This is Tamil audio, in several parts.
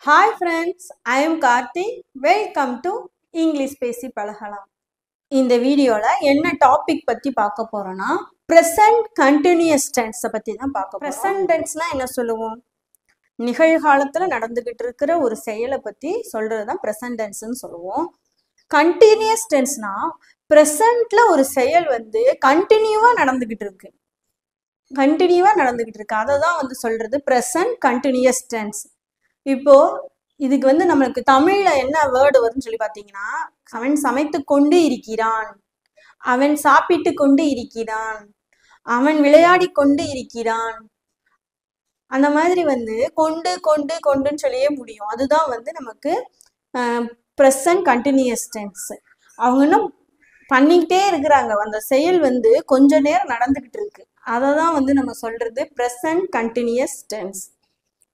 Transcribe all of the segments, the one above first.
Hi friends, I am Karthi. Welcome to English பேசி பழகலாம். இந்த வீடியோல என்ன டாபிக் பத்தி பார்க்க போறோம்னா present continuous tense பத்தி தான் பார்க்க போறோம். present tenseனா என்ன சொல்லுவோம்? நிகழ்காலத்துல நடந்துகிட்டு இருக்கிற ஒரு செயலை பத்தி சொல்றது தான் present tenseன்னு சொல்லுவோம். continuous tenseனா presentல ஒரு செயல் வந்து கண்டினியூவா நடந்துகிட்டு இருக்கு. அதை தான் சொல்றது present continuous tense. இப்போ இதுக்கு நம்மளுக்கு தமிழ்ல என்ன வேர்டு வரும்னு சொல்லி பாத்தீங்கன்னா, அவன் சமைத்து கொண்டு இருக்கிறான், அவன் சாப்பிட்டு கொண்டு இருக்கிறான், அவன் விளையாடி கொண்டு இருக்கிறான். அந்த மாதிரி கொண்டு கொண்டு கொண்டுன்னு சொல்லியே முடியும். அதுதான் நமக்கு ப்ரெசன்ட் கண்டினியூஸ் டென்ஸ். அவங்க இன்னும் பண்ணிக்கிட்டே இருக்கிறாங்க. அந்த செயல் கொஞ்ச நேரம் நடந்துகிட்டு இருக்கு. அதை தான் நம்ம சொல்றது ப்ரெசன்ட் கண்டினியூஸ் டென்ஸ்.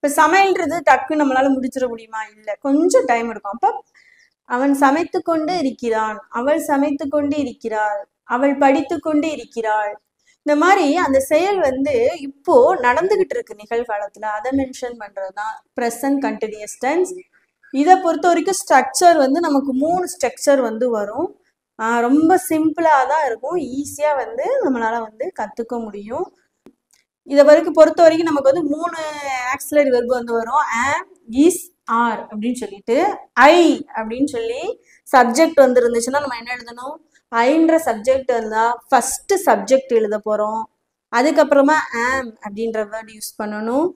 இப்போ சமையல்ன்றது டக்கு நம்மளால முடிச்சிட முடியுமா? இல்லை, கொஞ்சம் டைம் இருக்கும். அப்போ அவன் சமைத்து கொண்டு இருக்கிறான், அவள் சமைத்து கொண்டு இருக்கிறாள், அவள் படித்து கொண்டு இருக்கிறாள். இந்த மாதிரி அந்த செயல் இப்போ நடந்துகிட்டு இருக்கு நிகழ்காலத்துல. அதை மென்ஷன் பண்றதுதான் ப்ரெசன்ட் கண்டினியூஸ் டென்ஸ். இதை பொறுத்த வரைக்கும் ஸ்ட்ரக்சர் நமக்கு 3 ஸ்ட்ரக்சர் வரும். ரொம்ப சிம்பிளா தான் இருக்கும். ஈஸியா நம்மளால கத்துக்க முடியும். இதை பொறுத்த வரைக்கும் நமக்கு 3 ஆக்சிலரி வெர்பு வரும். am, is, are அப்படின்னு சொல்லிட்டு ஐ அப்படின்னு சொல்லி சப்ஜெக்ட் இருந்துச்சுன்னா நம்ம என்ன எழுதணும்? ஐன்ற சப்ஜெக்ட் இருந்தா ஃபர்ஸ்ட் சப்ஜெக்ட் எழுத போறோம். அதுக்கப்புறமா am அப்படின்ற வேர்டு யூஸ் பண்ணணும்.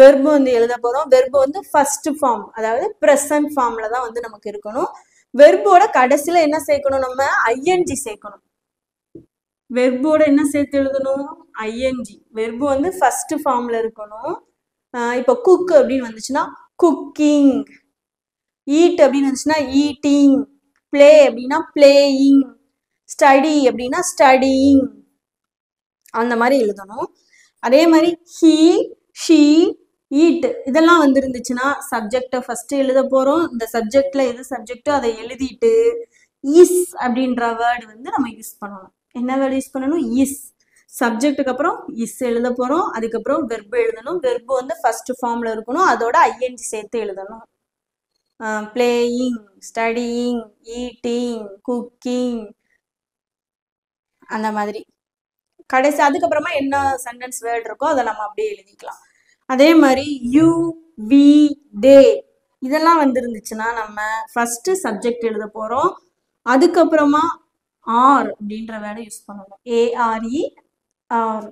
வெர்பு எழுத போறோம். வெர்பு ஃபர்ஸ்ட் ஃபார்ம், அதாவது ப்ரெசன்ட் ஃபார்ம்ல தான் நமக்கு இருக்கணும். வெர்போட கடைசியில என்ன சேர்க்கணும்? நம்ம ஐஎன்ஜி சேர்க்கணும். வெர்போட என்ன சேர்த்து எழுதணும்? ஐஎன்ஜி. வெர்பு ஃபர்ஸ்ட் ஃபார்ம்ல இருக்கணும். இப்போ குக் அப்படின்னு வந்துச்சுன்னா குக்கிங், ஈட் அப்படின்னு வந்துச்சுன்னா ஈட்டிங், பிளே அப்படின்னா பிளேயிங், ஸ்டடி அப்படின்னா ஸ்டடியிங். அந்த மாதிரி எழுதணும். அதே மாதிரி ஹீ, ஷீ, ஈட் இதெல்லாம் இருந்துச்சுன்னா சப்ஜெக்டை ஃபர்ஸ்ட் எழுத போறோம். இந்த சப்ஜெக்ட்ல எது சப்ஜெக்டோ அதை எழுதிட்டு இஸ் அப்படின்ற வேர்டு நம்ம யூஸ் பண்ணணும். என்ன வேர்டு யூஸ் பண்ணணும்? இஸ். சப்ஜெக்டுக்கு அப்புறம் இஸ் எழுத போறோம். அதுக்கப்புறம் வெர்பு எழுதணும். வெர்பு ஃபர்ஸ்ட் ஃபார்ம்ல இருக்கணும். அதோட ஐஎன்ஜி சேர்த்து எழுதணும். பிளேயிங், ஸ்டடியிங், ஈட்டிங், குக்கிங், அந்த மாதிரி கடைசி. அதுக்கப்புறமா என்ன சென்டென்ஸ் வேர்டு இருக்கோ அதை நம்ம அப்படியே எழுதிக்கலாம். அதே மாதிரி யூ, வி, தே இதெல்லாம் இருந்துச்சுன்னா நம்ம ஃபர்ஸ்ட் சப்ஜெக்ட் எழுத போறோம். அதுக்கப்புறமா ஆர் அப்படின்ற வேர்டை யூஸ் பண்ணணும். ARE, R.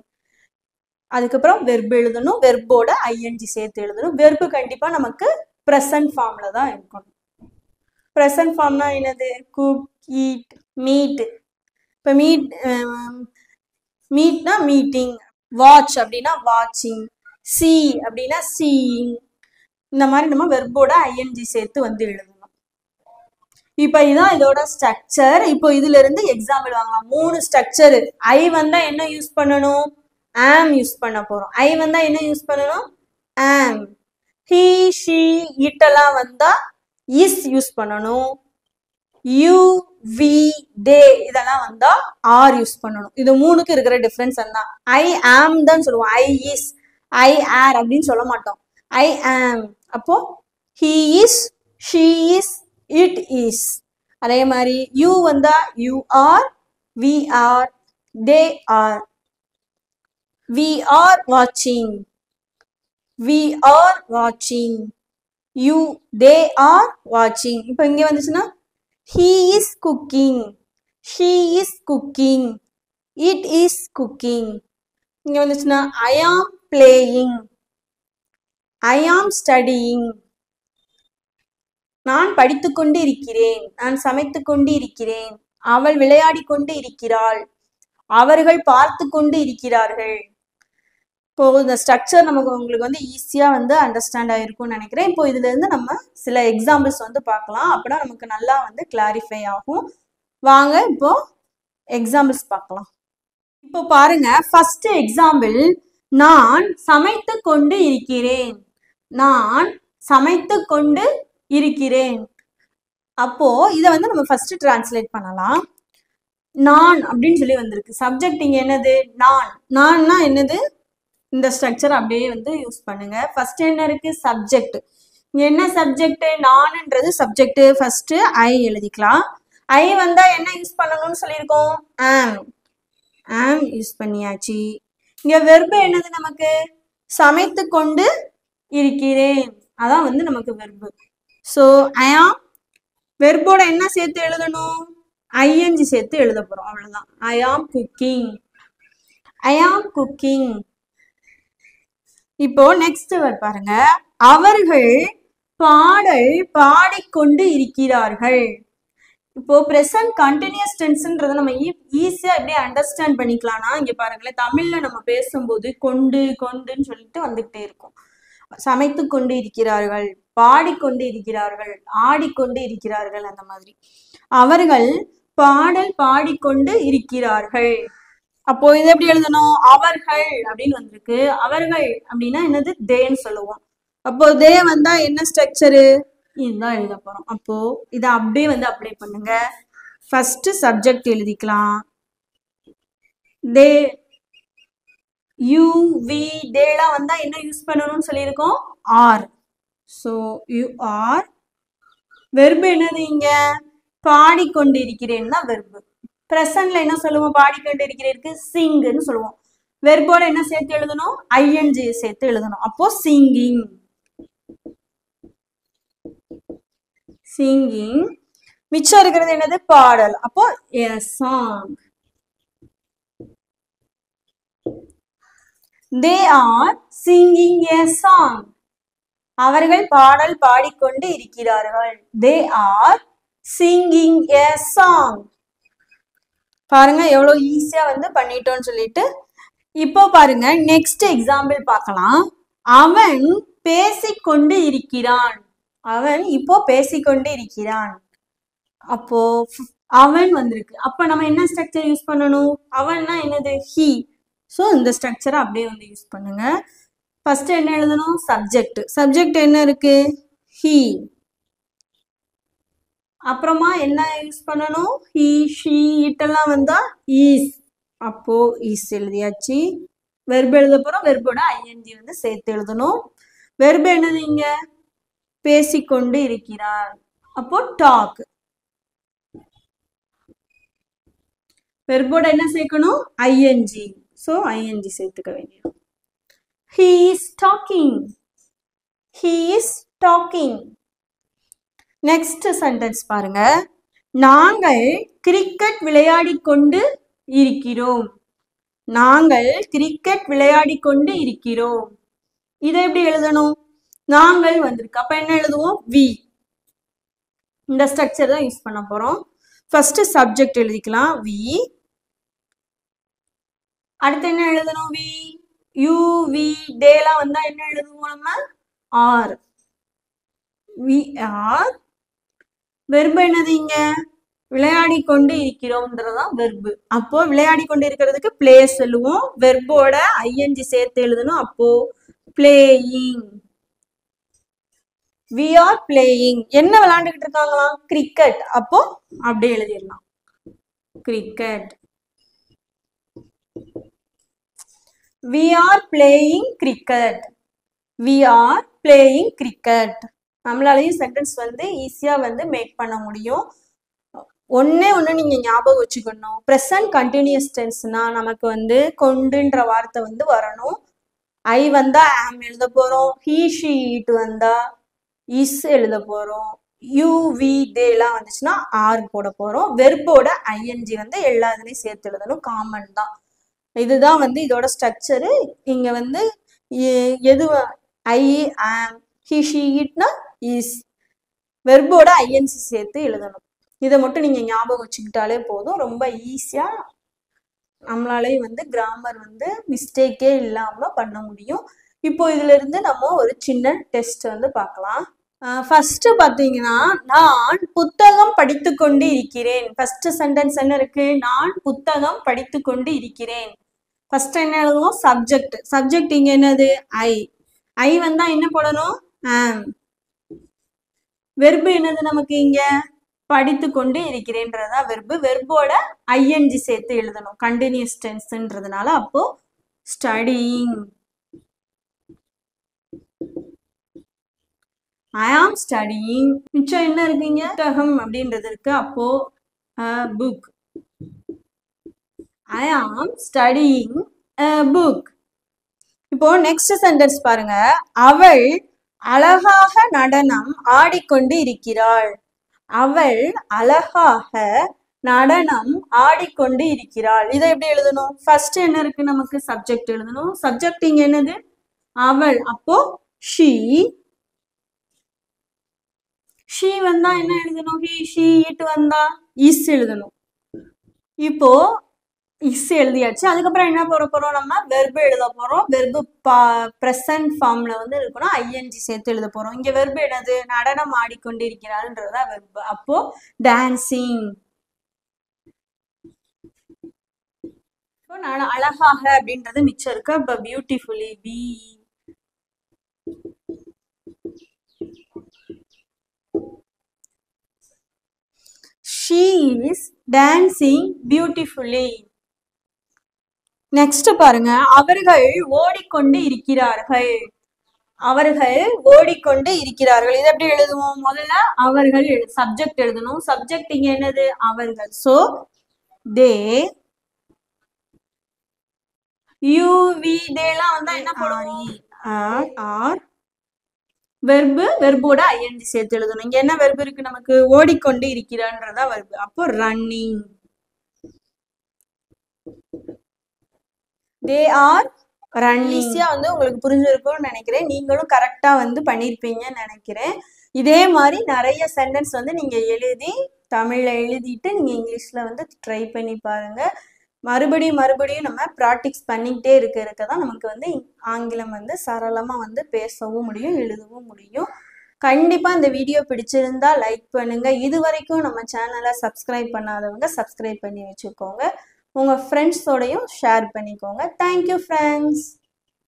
அதுக்கப்புறம் வெர்பு எழுதணும். வெர்போட ஐஎன்ஜி சேர்த்து எழுதணும். வெர்பு கண்டிப்பா நமக்கு ப்ரெசன்ட் ஃபார்ம்ல தான் இருக்கணும். ப்ரெசன்ட் ஃபார்ம்னா என்னது? Cook, eat, meet. இப்போ மீட்னா மீட்டிங், வாட்ச் அப்படின்னா வாட்சிங், சி அப்படின்னா சீயிங். இந்த மாதிரி நம்ம வெர்போட ஐஎன்ஜி சேர்த்து எழுதணும். இப்ப இதான் இதோட ஸ்ட்ரக்சர். இப்போ இதுல இருந்து எக்ஸாம்பிள் வாங்கலாம். 3 ஸ்ட்ரக்சர். ஐ வந்தா என்ன யூஸ் பண்ணணும்? am யூஸ் பண்ண போறோம். ஐ வந்தா என்ன யூஸ் பண்ணணும்? am. he, she, it எல்லாம் வந்தா is யூஸ் பண்ணணும். you, we, they இதெல்லாம் வந்தா are யூஸ் பண்ணணும். இது 3க்கு இருக்கிற டிஃபரன்ஸ் என்ன? I am தான் சொல்லுவோம். I is, I are அப்படின்னு சொல்ல மாட்டோம். I am. அப்போ he is, she is, it is. அதே மாதிரி you வந்தா you are, we are, they are. We are watching, we are watching, you, they are watching. இப்போ இங்க வந்துச்சுன்னா he is cooking, she is cooking, it is cooking. இங்க வந்துச்சுன்னா I am playing, I am studying. நான் படித்துக் கொண்டு இருக்கிறேன், நான் சமைத்துக் கொண்டு இருக்கிறேன், அவள் விளையாடி கொண்டு இருக்கிறாள், அவர்கள் பார்த்து கொண்டு இருக்கிறார்கள். இப்போ இந்த ஸ்ட்ரக்சர் நமக்கு உங்களுக்கு ஈஸியா அண்டர்ஸ்டாண்ட் ஆயிருக்கும்னு நினைக்கிறேன். இப்போ இதுல இருந்து நம்ம சில எக்ஸாம்பிள்ஸ் பார்க்கலாம். அப்பதான் நமக்கு நல்லா கிளாரிஃபை ஆகும். வாங்க இப்போ எக்ஸாம்பிள்ஸ் பார்க்கலாம். இப்போ பாருங்க, ஃபர்ஸ்ட் எக்ஸாம்பிள், நான் சமைத்து கொண்டு இருக்கிறேன். நான் சமைத்து கொண்டு இருக்கிறேன். அப்போ இதை நம்ம ஃபர்ஸ்ட் டிரான்ஸ்லேட் பண்ணலாம். நான் அப்படின்னு சொல்லி வந்திருக்கு. சப்ஜெக்ட் இங்க என்னது? நான். நான்னா என்னது? இந்த ஸ்ட்ரக்சர் அப்படியே யூஸ் பண்ணுங்க. ஃபர்ஸ்ட் என்ன இருக்கு? சப்ஜெக்ட். என்ன சப்ஜெக்ட்? நான்ன்றது சப்ஜெக்ட். ஃபர்ஸ்ட் ஐ எழுதிக்கலாம். ஐ வந்தா என்ன யூஸ் பண்ணணும்னு சொல்லியிருக்கோம்? ஆம் யூஸ் பண்ணியாச்சு. இங்க வெர்பு என்னது நமக்கு? சமைத்து கொண்டு இருக்கிறேன். அதான் வந்து நமக்கு வெர்பு. ஸோ ஐ ஆம் வெர்போட என்ன சேர்த்து எழுதணும்? ஐஎன்ஜி சேர்த்து எழுத போறோம். அவ்வளவுதான். ஐ ஆம் குக்கிங். ஐ ஆம் குக்கிங். இப்போ நெக்ஸ்ட் வேர்ட் பாருங்க. அவர்கள் பாடல் பாடிக்கொண்டு இருக்கிறார்கள். இப்போ பிரசன்ட் கண்டினியூஸ் டென்ஸ்ன்றதை நம்ம ஈஸியா எப்படி அண்டர்ஸ்டாண்ட் பண்ணிக்கலாம்னா, இங்க பாருங்களேன், தமிழ்ல நம்ம பேசும்போது கொண்டு கொண்டுன்னு சொல்லிட்டு வந்துகிட்டே இருக்கும். சமைத்து கொண்டு இருக்கிறார்கள், பாடிக்கொண்டு இருக்கிறார்கள், ஆடிக்கொண்டு இருக்கிறார்கள், அந்த மாதிரி. அவர்கள் பாடல் பாடிக்கொண்டு இருக்கிறார்கள். அப்போ இது எப்படி எழுதணும்? அவர்கள் அப்படின்னு வந்திருக்கு. அவர்கள் அப்படின்னா என்னது? தேன்னு சொல்லுவோம். அப்போ தே வந்தா என்ன ஸ்ட்ரக்சரு? இதுதான் எழுத போறோம். அப்போ இதை அப்படியே வந்து அப்ளை பண்ணுங்க. ஃபர்ஸ்ட் சப்ஜெக்ட் எழுதிக்கலாம். தே, யூ, வி, தேலாம் வந்தா என்ன யூஸ் பண்ணணும்னு சொல்லியிருக்கோம்? Are. So you are. Verb என்னது? இங்க பாடிக்கொண்டு இருக்கிறேன் தான் வெர்பு. பிரசன்ட்ல என்ன சொல்லுவோம்? பாடிக்கொண்டு இருக்கிறேருக்கு சிங்னு சொல்லுவோம். வெர்போட என்ன சேர்த்து எழுதணும்? ஐஎன்ஜி சேர்த்து எழுதணும். அப்போ சிங்கிங். சிங்கிங். மிச்சம் இருக்கிறது என்னது? பாடல். அப்போ a song. They are singing a song. அவர்கள் பாடல் பாடிக்கொண்டு இருக்கிறார்கள். They are singing a song. பாருங்க எவ்வளவு ஈஸியா வந்து பண்ணிட்டோம்னு சொல்லிட்டு. இப்போ பாருங்க நெக்ஸ்ட் எக்ஸாம்பிள் பார்க்கலாம். அவன் பேசிக்கொண்டு இருக்கிறான். அவன் இப்போ பேசிக்கொண்டு இருக்கிறான். அப்போ அவன் வந்திருக்கு. அப்ப நம்ம என்ன ஸ்ட்ரக்சர் யூஸ் பண்ணணும்? அவன்னா என்னது? ஹி. ஸோ இந்த ஸ்ட்ரக்சரை அப்படியே வந்து யூஸ் பண்ணுங்க. ஃபர்ஸ்ட் என்ன எழுதணும்? சப்ஜெக்ட். சப்ஜெக்ட் என்ன இருக்கு? ஹி. அப்புறமா என்ன யூஸ் பண்ணணும்? ஹி, ஷி, இட்டெல்லாம் வந்தா ஈஸ். அப்போ ஈஸ் எழுதியாச்சு. வெர்பு எழுத போறோம். வெர்போட ஐஎன்ஜி வந்து சேர்த்து எழுதணும். வெர்பு என்னது? இங்க பேசிக்கொண்டு இருக்கிறார். அப்போ டாக். வெர்போட என்ன சேர்க்கணும்? ஐஎன்ஜி. ஸோ ஐஎன்ஜி சேர்த்துக்க வேண்டியது. He is talking. He is talking. Next sentence பாருங்க. நாங்கள் கிரிக்கெட் விளையாடி கொண்டு இருக்கிறோம். நாங்கள் கிரிக்கெட் விளையாடி கொண்டு இருக்கிறோம். இதை எப்படி எழுதணும்? நாங்கள் வந்திருக்கு. அப்ப என்ன எழுதுவோம்? வி. இந்த ஸ்ட்ரக்சர் தான் யூஸ் பண்ண போறோம். ஃபர்ஸ்ட் சப்ஜெக்ட் எழுதிக்கலாம். வி. அடுத்து என்ன எழுதணும்? வி. யூ, வி, தேலாம் வந்தா என்ன எழுதுவோம் நம்ம? ஆர். We are. வெர்பு என்னது? இங்க விளையாடி கொண்டு இருக்கிறோம்ன்றதான் வெர்பு. அப்போ விளையாடி கொண்டு இருக்கிறதுக்கு பிளே சொல்லுவோம். வெர்போட ஐஎன்ஜி சேர்த்து எழுதணும். அப்போ பிளேயிங். We are playing. என்ன விளையாண்டுகிட்டு இருக்காங்களாம்? கிரிக்கெட். அப்போ அப்படியே எழுதிடலாம். Cricket. We are playing cricket. We are playing cricket. நம்மளாலையும் சென்டென்ஸ் வந்து ஈஸியா வந்து மேக் பண்ண முடியும். ஒன்னே ஒன்று நீங்க ஞாபகம் வச்சுக்கணும். ப்ரெசன்ட் கண்டினியூஸ் டென்ஸ்னா நமக்கு வந்து கொண்டுன்ற வார்த்தை வந்து வரணும். ஐ வந்தா ஆம் எழுத போறோம். ஹி, ஷி, இட் வந்தா இஸ் எழுத போறோம். யூ, வி, தேலாம் வந்துச்சுன்னா ஆர் போட போறோம். வெர்போட ஐஎன்ஜி வந்து எல்லா இதுலையும் சேர்த்து எழுதணும். காமன் தான். இதுதான் வந்து இதோட ஸ்ட்ரக்சரு. இங்க வந்து எது ஐ, ஆம், ஹி, ஷி, இட்னா இஸ். வெர்போட ஐஎன்சி சேர்த்து எழுதணும். இதை மட்டும் நீங்க ஞாபகம் வச்சுக்கிட்டாலே போதும். ரொம்ப ஈஸியா நம்மளாலே வந்து கிராமர் வந்து மிஸ்டேக்கே இல்லாம பண்ண முடியும். இப்போ இதுல இருந்து நம்ம ஒரு சின்ன டெஸ்ட் வந்து பார்க்கலாம். ஃபர்ஸ்ட் பாத்தீங்கன்னா, நான் புத்தகம் படித்து கொண்டு இருக்கிறேன். ஃபர்ஸ்ட் சென்டென்ஸ் என்ன இருக்கு? நான் புத்தகம் படித்து கொண்டு இருக்கிறேன். ஃபர்ஸ்ட் என்ன எழுதுவோம்? சப்ஜெக்ட். சப்ஜெக்ட் இங்க என்னது? ஐ. ஐ வந்தா என்ன போடணும்? ஆம். வெர்பு என்னது நமக்கு? இங்க படித்து கொண்டு இருக்கிறேன்றதா வெர்பு. வெர்போட ஐஎன்ஜி சேர்த்து எழுதணும். கண்டினியூஸ் டென்ஸ்ன்றதுனால அப்போ ஸ்டடியிங். ஐ ஆம் ஸ்டடியிங். மிச்சம் என்ன இருக்குங்க? புத்தகம் அப்படின்றது இருக்கு. அப்போ புக். ஐ ஆம் ஸ்டடியிங் புக். இப்போ நெக்ஸ்ட் சென்டென்ஸ் பாருங்க. அவள் அழகாக நடனம் ஆடிக்கொண்டு இருக்கிறாள். அவள் அழகாக நடனம் ஆடிக்கொண்டு இருக்கிறாள். இதை எப்படி எழுதணும்? ஃபர்ஸ்ட் என்ன இருக்கு? நமக்கு சப்ஜெக்ட் எழுதணும். சப்ஜெக்ட் இங்க என்னது? அவள். அப்போ ஷீ. ஷீ வந்தா என்ன எழுதணும்? ஹி ஷீ இட் வந்தா இஸ் எழுதணும். இப்போ இஸ் எழுதியாச்சு. அதுக்கப்புறம் என்ன போறோம்? நம்ம வெர்பு எழுத போறோம். வெர்பு பிரசன்ட் ஃபார்ம்ல வந்து இருக்கணும். ஐஎன்ஜி சேர்த்து எழுத போறோம். இங்க வெர்பு என்னது? நடனம் ஆடிக்கொண்டு இருக்கிறாள்ன்றதா வெர்பு. அப்போ டான்சிங். அழகாக அப்படின்றது மிச்சம் இருக்கு. அப்ப beautifully. B. She is dancing beautifully. Next பாருங்க. அவர்கள் ஓடிக்கொண்டு இருக்கிறார்கள். அவர்கள் ஓடிக்கொண்டு இருக்கிறார்கள். இதை எப்படி எழுதுவோம்? முதல்ல அவர்கள் சப்ஜெக்ட் எழுதணும். சப்ஜெக்ட் இங்க என்னது? அவர்கள். So they. யூ வி தேலாம் வந்தா என்ன போடுவோம்? ஆர். வெர்பு. வெர்போட ஐஎன்ஜி சேர்த்து எழுதணும். இங்க என்ன வெர்பு இருக்கு நமக்கு? ஓடிக்கொண்டு இருக்கிறான்றதா வெர்பு. அப்போ ரன்னிங். They are running. ஈஸியா வந்து உங்களுக்கு புரிஞ்சிருக்கும்னு நினைக்கிறேன். நீங்களும் கரெக்டா வந்து பண்ணிருப்பீங்கன்னு நினைக்கிறேன். இதே மாதிரி நிறைய சென்டென்ஸ் வந்து நீங்க எழுதி தமிழ்ல எழுதிட்டு நீங்க இங்கிலீஷ்ல வந்து ட்ரை பண்ணி பாருங்க. மறுபடியும் நம்ம ப்ராக்டிஸ் பண்ணிக்கிட்டே இருக்க தான் நமக்கு வந்து ஆங்கிலம் வந்து சரளமா வந்து பேசவும் முடியும், எழுதவும் முடியும். கண்டிப்பா இந்த வீடியோ பிடிச்சிருந்தா லைக் பண்ணுங்க. இது வரைக்கும் நம்ம சேனலை சப்ஸ்கிரைப் பண்ணாதவங்க சப்ஸ்கிரைப் பண்ணி வச்சுக்கோங்க. உங்க ஃப்ரெண்ட்ஸோடையும் ஷேர் பண்ணிக்கோங்க. Thank you friends.